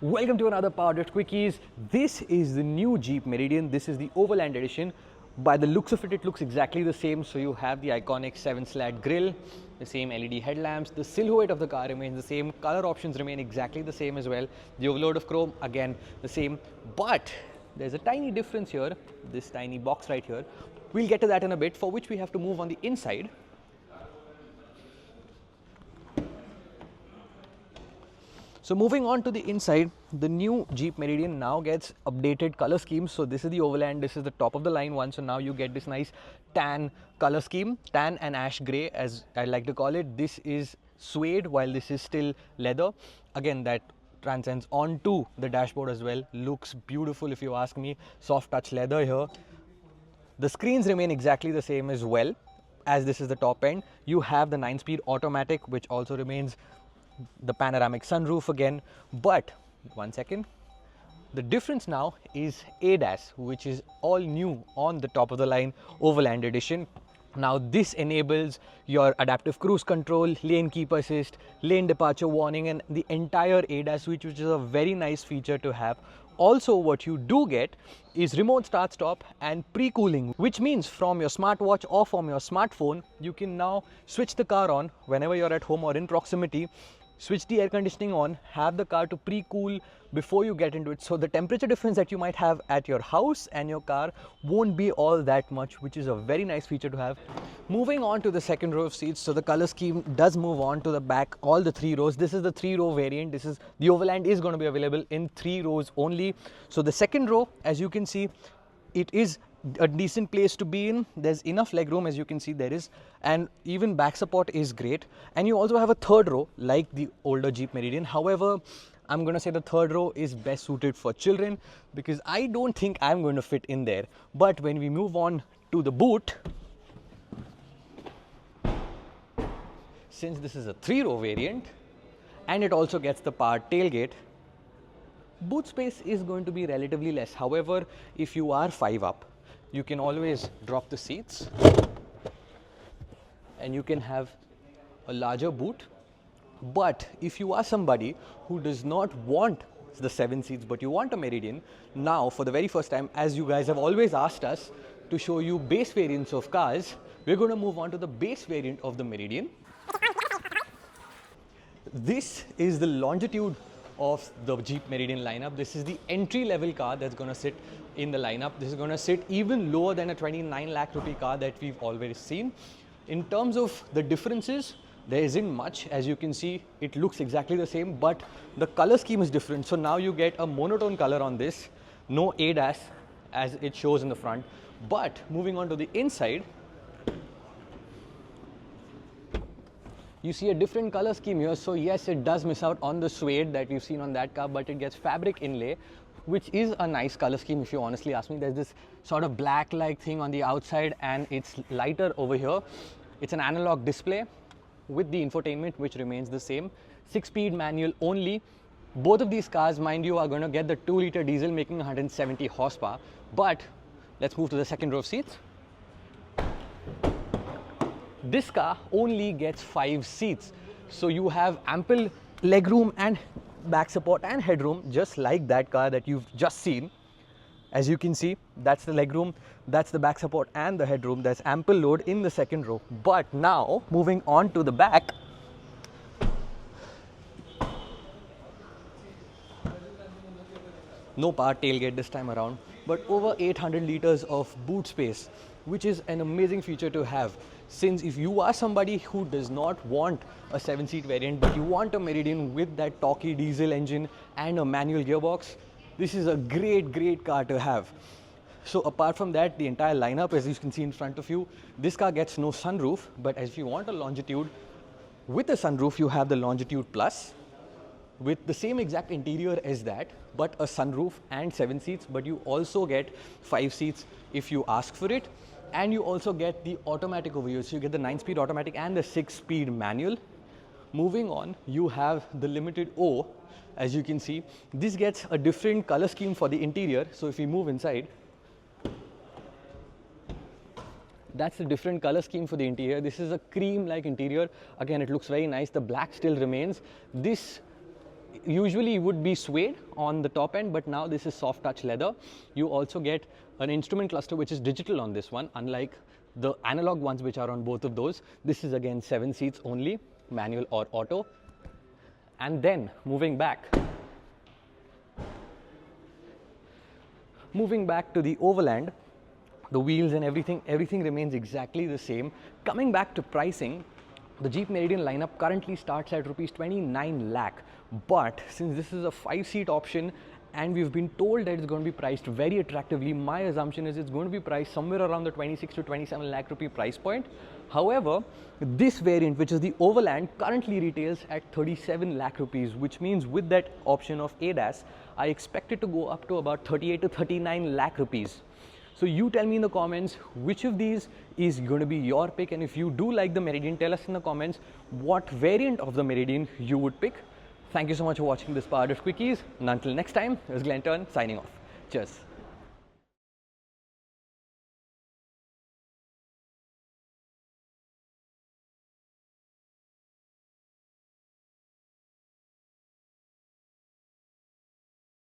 Welcome to another Power Quickies. This is the new Jeep Meridian. This is the Overland edition. By the looks of it, it looks exactly the same. So you have the iconic 7-slat grille, the same LED headlamps, the silhouette of the car remains the same, color options remain exactly the same as well. The overload of chrome, again the same. But there's a tiny difference here, this tiny box right here. We'll get to that in a bit, for which we have to move on the inside. So moving on to the inside, the new Jeep Meridian now gets updated color scheme. So this is the Overland, this is the top of the line one. So now you get this nice tan color scheme, tan and ash gray as I like to call it. This is suede while this is still leather. Again, that transcends onto the dashboard as well. Looks beautiful if you ask me. Soft touch leather here. The screens remain exactly the same as well, as this is the top end. You have the 9-speed automatic, which also remains, the panoramic sunroof again. But one second, the difference now is ADAS, which is all new on the top of the line Overland edition. Now this enables your adaptive cruise control, lane keep assist, lane departure warning, and the entire ADAS switch, which is a very nice feature to have. Also, what you do get is remote start stop and pre-cooling, which means from your smartwatch or from your smartphone, you can now switch the car on whenever you're at home or in proximity. Switch the air conditioning on, have the car to pre-cool before you get into it. So the temperature difference that you might have at your house and your car won't be all that much, which is a very nice feature to have. Moving on to the second row of seats, so the color scheme does move on to the back, all the 3 rows. This is the 3-row variant. This is the Overland is going to be available in 3 rows only. So the second row, as you can see, it is a decent place to be in. There's enough leg room, as you can see there is, and even back support is great. And you also have a third row like the older Jeep Meridian. However, I'm going to say the third row is best suited for children because I don't think I'm going to fit in there. But when we move on to the boot, since this is a 3-row variant and it also gets the powered tailgate, boot space is going to be relatively less. However, if you are 5 up, you can always drop the seats and you can have a larger boot. But if you are somebody who does not want the 7 seats but you want a Meridian, now for the very first time, as you guys have always asked us to show you base variants of cars, we're going to move on to the base variant of the Meridian. This is the longitude of the Jeep Meridian lineup. This is the entry level car that's going to sit in the lineup. This is going to sit even lower than a 29 lakh rupee car that we've always seen. In terms of the differences, there isn't much. As you can see, it looks exactly the same, but the color scheme is different. So now you get a monotone color on this, no ADAS as it shows in the front. But moving on to the inside, you see a different color scheme here. So yes, it does miss out on the suede that we've seen on that car, but it gets fabric inlay, which is a nice color scheme if you honestly ask me. There's this sort of black-like thing on the outside and it's lighter over here. It's an analog display with the infotainment, which remains the same. 6-speed manual only. Both of these cars, mind you, are going to get the 2-liter diesel making 170 horsepower. But let's move to the second row of seats. This car only gets 5 seats. So you have ample legroom and back support and headroom, just like that car that you've just seen. As you can see, that's the legroom, that's the back support and the headroom. There's ample load in the second row. But now, moving on to the back, no power tailgate this time around, but over 800 liters of boot space, which is an amazing feature to have. Since if you are somebody who does not want a 7-seat variant, but you want a Meridian with that torquey diesel engine and a manual gearbox, this is a great car to have. So apart from that, the entire lineup, as you can see in front of you, this car gets no sunroof, but if you want a Longitude with a sunroof, you have the Longitude Plus with the same exact interior as that, but a sunroof and 7 seats, but you also get 5 seats if you ask for it. And you also get the automatic over here. So you get the 9-speed automatic and the 6-speed manual. Moving on, you have the Limited O. As you can see, this gets a different color scheme for the interior. So if we move inside, that's the different color scheme for the interior. This is a cream-like interior. Again, it looks very nice. The black still remains. This usually would be suede on the top end, but now this is soft touch leather. You also get an instrument cluster which is digital on this one, unlike the analog ones which are on both of those. This is again 7 seats only, manual or auto. And then moving back to the Overland, the wheels and everything remains exactly the same. Coming back to pricing, the Jeep Meridian lineup currently starts at rupees 29 lakh, but since this is a 5-seat option and we've been told that it's going to be priced very attractively, my assumption is it's going to be priced somewhere around the 26 to 27 lakh rupee price point. However, this variant, which is the Overland, currently retails at 37 lakh rupees, which means with that option of ADAS, I expect it to go up to about 38 to 39 lakh rupees. So you tell me in the comments which of these is going to be your pick, and if you do like the Meridian, tell us in the comments what variant of the Meridian you would pick. Thank you so much for watching this Power Drift Quickies, and until next time, this is Glenn Turn signing off. Cheers.